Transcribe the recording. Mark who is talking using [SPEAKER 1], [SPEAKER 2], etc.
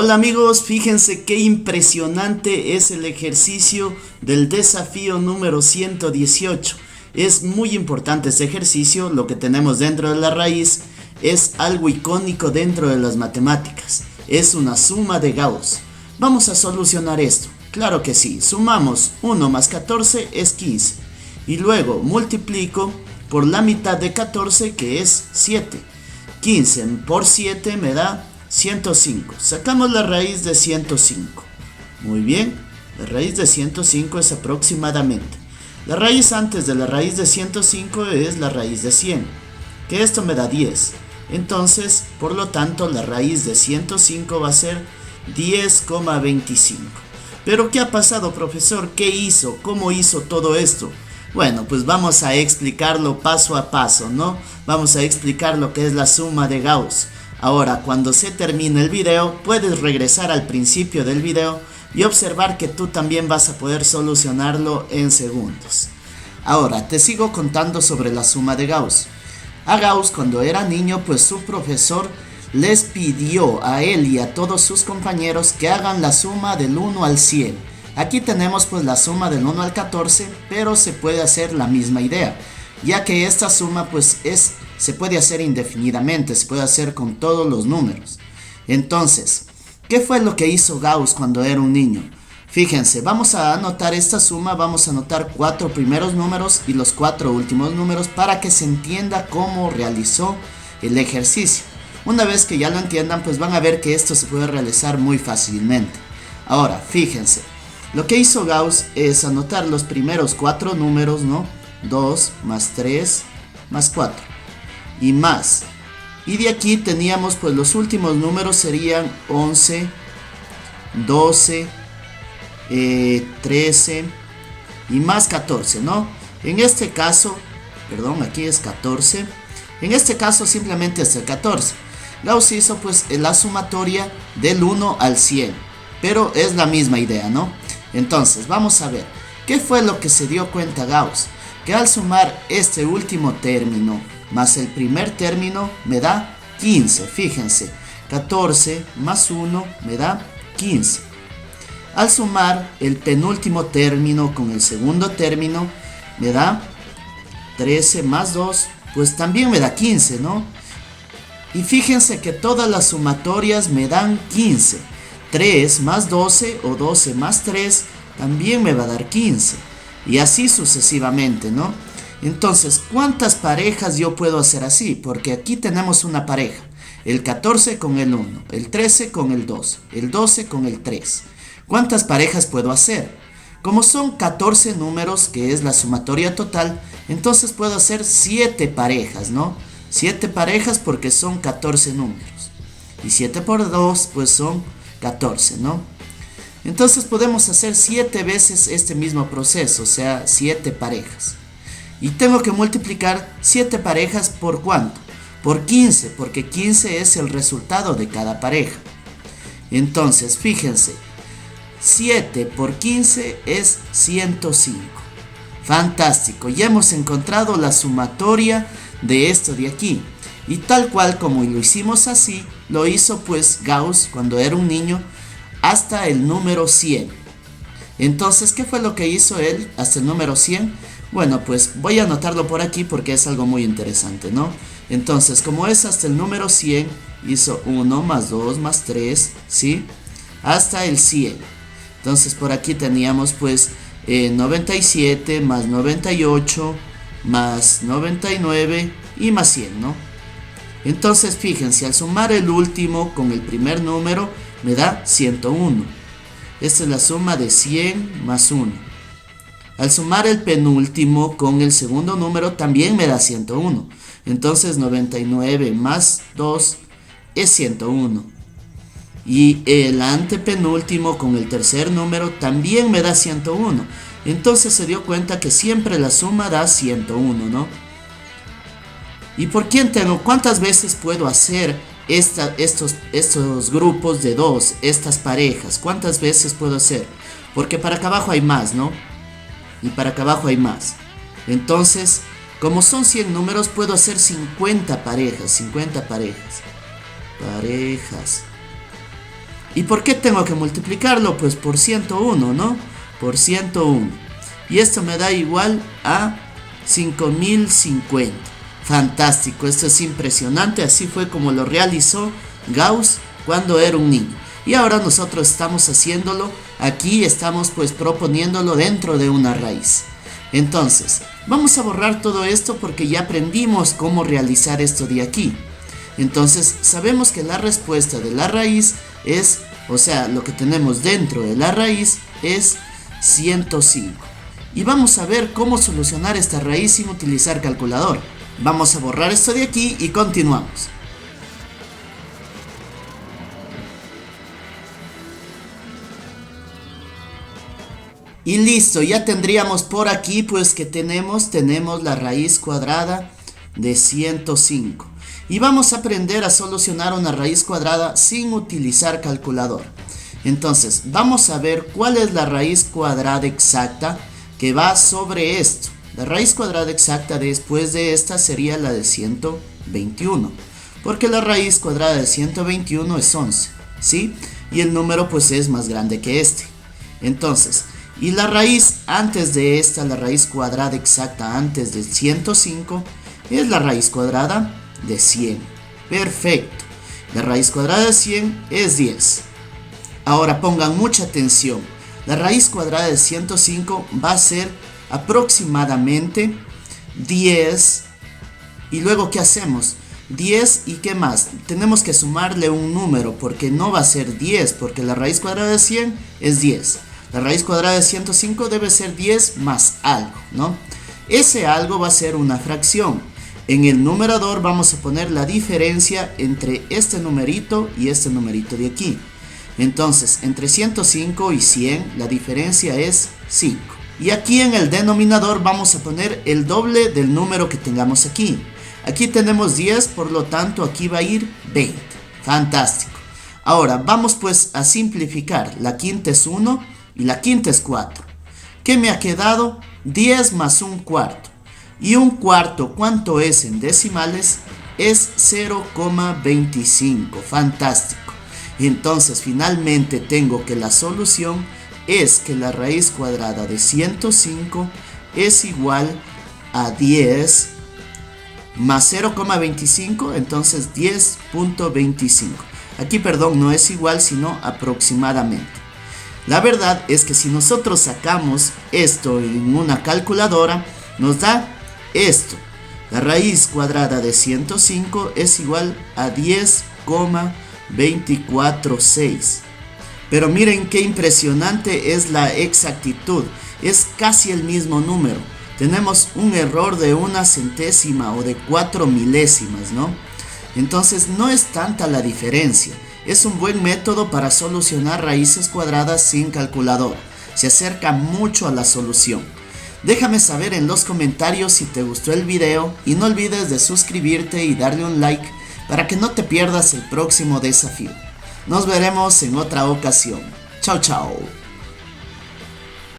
[SPEAKER 1] Hola amigos, fíjense qué impresionante es el ejercicio del desafío número 118. Es muy importante este ejercicio, lo que tenemos dentro de la raíz es algo icónico dentro de las matemáticas. Es una suma de Gauss. Vamos a solucionar esto. Claro que sí, sumamos 1 más 14 es 15. Y luego multiplico por la mitad de 14 que es 7. 15 por 7 me da 105. Sacamos la raíz de 105. Muy bien, la raíz de 105 es aproximadamente. La raíz antes de la raíz de 105 es la raíz de 100, que esto me da 10. Entonces, por lo tanto, la raíz de 105 va a ser 10,25. Pero, ¿qué ha pasado, profesor? ¿Qué hizo? ¿Cómo hizo todo esto? Bueno, pues vamos a explicarlo paso a paso, ¿no? Vamos a explicar lo que es la suma de Gauss. Ahora, cuando se termine el video, puedes regresar al principio del video y observar que tú también vas a poder solucionarlo en segundos. Ahora, te sigo contando sobre la suma de Gauss. A Gauss, cuando era niño, pues su profesor les pidió a él y a todos sus compañeros que hagan la suma del 1 al 100. Aquí tenemos pues la suma del 1 al 14, pero se puede hacer la misma idea, ya que esta suma pues se puede hacer indefinidamente, se puede hacer con todos los números. Entonces, ¿qué fue lo que hizo Gauss cuando era un niño? Fíjense, vamos a anotar esta suma, vamos a anotar 4 primeros números y los 4 últimos números para que se entienda cómo realizó el ejercicio. Una vez que ya lo entiendan, pues van a ver que esto se puede realizar muy fácilmente. Ahora, fíjense, lo que hizo Gauss es anotar los primeros 4 números, ¿no? 2 más 3 más 4 y más. Y de aquí teníamos pues los últimos números serían 11, 12, 13 y más 14, ¿no? En este caso, perdón, aquí es 14. En este caso simplemente es el 14. Gauss hizo pues la sumatoria del 1 al 100, pero es la misma idea, ¿no? Entonces, vamos a ver, ¿qué fue lo que se dio cuenta Gauss? Que al sumar este último término más el primer término me da 15, fíjense, 14 más 1 me da 15. Al sumar el penúltimo término con el segundo término me da 13 más 2, pues también me da 15, ¿no? Y fíjense que todas las sumatorias me dan 15. 3 más 12 o 12 más 3 también me va a dar 15. Y así sucesivamente, ¿no? Entonces, ¿cuántas parejas yo puedo hacer así? Porque aquí tenemos una pareja. El 14 con el 1, el 13 con el 2, el 12 con el 3. ¿Cuántas parejas puedo hacer? Como son 14 números, que es la sumatoria total, entonces puedo hacer 7 parejas, ¿no? 7 parejas porque son 14 números. Y 7 por 2, pues son 14, ¿no? Entonces podemos hacer 7 veces este mismo proceso, o sea, 7 parejas. Y tengo que multiplicar 7 parejas por ¿cuánto? Por 15, porque 15 es el resultado de cada pareja. Entonces, fíjense, 7 por 15 es 105. Fantástico, ya hemos encontrado la sumatoria de esto de aquí. Y tal cual como lo hicimos así, lo hizo pues Gauss cuando era un niño hasta el número 100. Entonces, ¿qué fue lo que hizo él hasta el número 100? Bueno, pues voy a anotarlo por aquí porque es algo muy interesante, ¿no? Entonces, como es hasta el número 100, hizo 1 más 2 más 3, ¿sí? Hasta el 100. Entonces, por aquí teníamos pues 97 más 98 más 99 y más 100, ¿no? Entonces, fíjense, al sumar el último con el primer número, me da 101. Esta es la suma de 100 más 1. Al sumar el penúltimo con el segundo número también me da 101. Entonces 99 más 2 es 101. Y el antepenúltimo con el tercer número también me da 101. Entonces se dio cuenta que siempre la suma da 101, ¿no? ¿Y por quién tengo? ¿Cuántas veces puedo hacer estos grupos de 2, estas parejas? ¿Cuántas veces puedo hacer? Porque para acá abajo hay más, ¿no? Y para acá abajo hay más. Entonces, como son 100 números, puedo hacer 50 parejas. 50 parejas. ¿Y por qué tengo que multiplicarlo? Pues por 101, ¿no? Por 101. Y esto me da igual a 5050. Fantástico, esto es impresionante. Así fue como lo realizó Gauss cuando era un niño. Y ahora nosotros estamos haciéndolo. Aquí estamos pues proponiéndolo dentro de una raíz. Entonces, vamos a borrar todo esto porque ya aprendimos cómo realizar esto de aquí. Entonces, sabemos que la respuesta de la raíz es, o sea, lo que tenemos dentro de la raíz es 105. Y vamos a ver cómo solucionar esta raíz sin utilizar calculadora. Vamos a borrar esto de aquí y continuamos. Y listo, ya tendríamos por aquí pues que tenemos la raíz cuadrada de 105. Y vamos a aprender a solucionar una raíz cuadrada sin utilizar calculadora. Entonces, vamos a ver cuál es la raíz cuadrada exacta que va sobre esto. La raíz cuadrada exacta después de esta sería la de 121. Porque la raíz cuadrada de 121 es 11, ¿sí? Y el número pues es más grande que este. Entonces, y la raíz antes de esta, la raíz cuadrada exacta antes del 105, es la raíz cuadrada de 100. Perfecto. La raíz cuadrada de 100 es 10. Ahora pongan mucha atención. La raíz cuadrada de 105 va a ser aproximadamente 10. Y luego, ¿qué hacemos? 10 y ¿qué más? Tenemos que sumarle un número porque no va a ser 10, porque la raíz cuadrada de 100 es 10. La raíz cuadrada de 105 debe ser 10 más algo, ¿no? Ese algo va a ser una fracción. En el numerador vamos a poner la diferencia entre este numerito y este numerito de aquí. Entonces, entre 105 y 100, la diferencia es 5. Y aquí en el denominador vamos a poner el doble del número que tengamos aquí. Aquí tenemos 10, por lo tanto aquí va a ir 20. Fantástico. Ahora, vamos pues a simplificar. La quinta es 1. Y la quinta es 4. ¿Qué me ha quedado? 10 más un cuarto. Y un cuarto, ¿cuánto es en decimales? Es 0,25. Fantástico. Y entonces finalmente tengo que la solución es que la raíz cuadrada de 105 es igual a 10 más 0,25. Entonces 10.25. Aquí, perdón, no es igual, sino aproximadamente. La verdad es que si nosotros sacamos esto en una calculadora, nos da esto. La raíz cuadrada de 105 es igual a 10,246. Pero miren qué impresionante es la exactitud. Es casi el mismo número. Tenemos un error de una centésima o de 4 milésimas, ¿no? Entonces no es tanta la diferencia. Es un buen método para solucionar raíces cuadradas sin calculadora. Se acerca mucho a la solución. Déjame saber en los comentarios si te gustó el video y no olvides de suscribirte y darle un like para que no te pierdas el próximo desafío. Nos veremos en otra ocasión. Chao, chao.